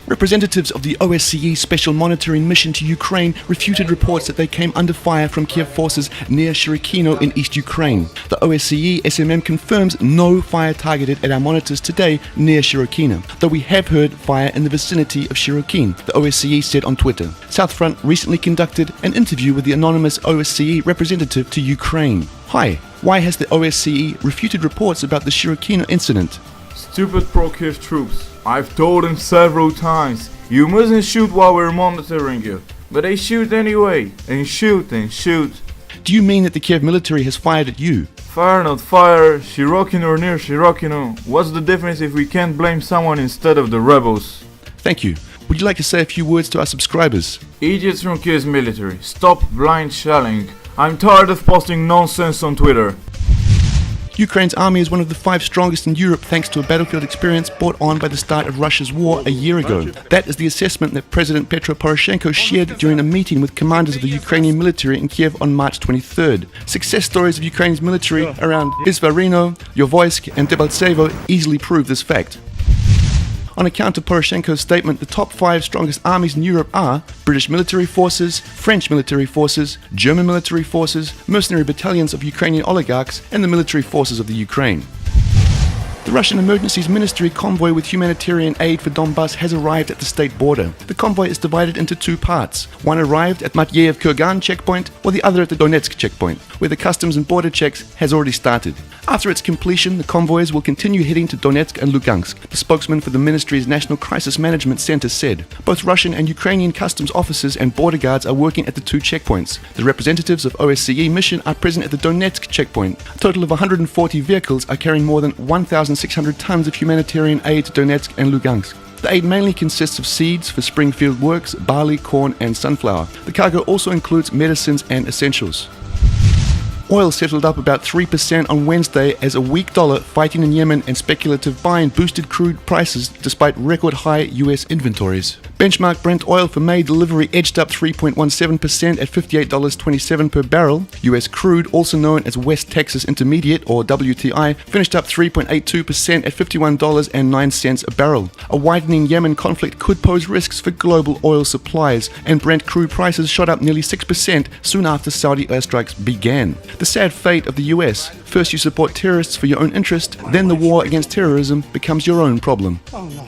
Representatives of the OSCE Special Monitoring Mission to Ukraine refuted reports that they came under fire from Kiev forces near Shirokino in East Ukraine. The OSCE SMM confirms no fire targeted at our monitors today near Shirokino, though we have heard fire in the vicinity of Shirokin, the OSCE said on Twitter. South Front recently conducted an interview with the anonymous OSCE representative to Ukraine. Hi, why has the OSCE refuted reports about the Shirokino incident? Stupid pro-Kiev troops. I've told them several times, you mustn't shoot while we're monitoring you. But they shoot anyway, and shoot and shoot. Do you mean that the Kiev military has fired at you? Fire not fire, Shirokino or near Shirokino. What's the difference if we can't blame someone instead of the rebels? Thank you. Would you like to say a few words to our subscribers? Idiots from Kiev's military, stop blind shelling. I'm tired of posting nonsense on Twitter. Ukraine's army is one of the 5 strongest in Europe thanks to a battlefield experience brought on by the start of Russia's war a year ago. That is the assessment that President Petro Poroshenko shared during a meeting with commanders of the Ukrainian military in Kiev on March 23rd. Success stories of Ukraine's military around Izvarino, Yovoysk and Debaltsevo easily prove this fact. On account of Poroshenko's statement, the top 5 strongest armies in Europe are British military forces, French military forces, German military forces, mercenary battalions of Ukrainian oligarchs, and the military forces of the Ukraine. The Russian Emergencies Ministry convoy with humanitarian aid for Donbass has arrived at the state border. The convoy is divided into 2 parts. One arrived at Matyev-Kurgan checkpoint, while the other at the Donetsk checkpoint, where the customs and border checks has already started. After its completion, the convoys will continue heading to Donetsk and Lugansk, the spokesman for the ministry's National Crisis Management Center said. Both Russian and Ukrainian customs officers and border guards are working at the 2 checkpoints. The representatives of OSCE mission are present at the Donetsk checkpoint. A total of 140 vehicles are carrying more than 1,600 tons of humanitarian aid to Donetsk and Lugansk. The aid mainly consists of seeds for springfield works, barley, corn and sunflower. The cargo also includes medicines and essentials. Oil settled up about 3% on Wednesday as a weak dollar, fighting in Yemen and speculative buying boosted crude prices despite record high US inventories. Benchmark Brent oil for May delivery edged up 3.17% at $58.27 per barrel. US crude, also known as West Texas Intermediate or WTI, finished up 3.82% at $51.09 a barrel. A widening Yemen conflict could pose risks for global oil supplies, and Brent crude prices shot up nearly 6% soon after Saudi airstrikes began. The sad fate of the US. First you support terrorists for your own interest, then the war against terrorism becomes your own problem. Oh no.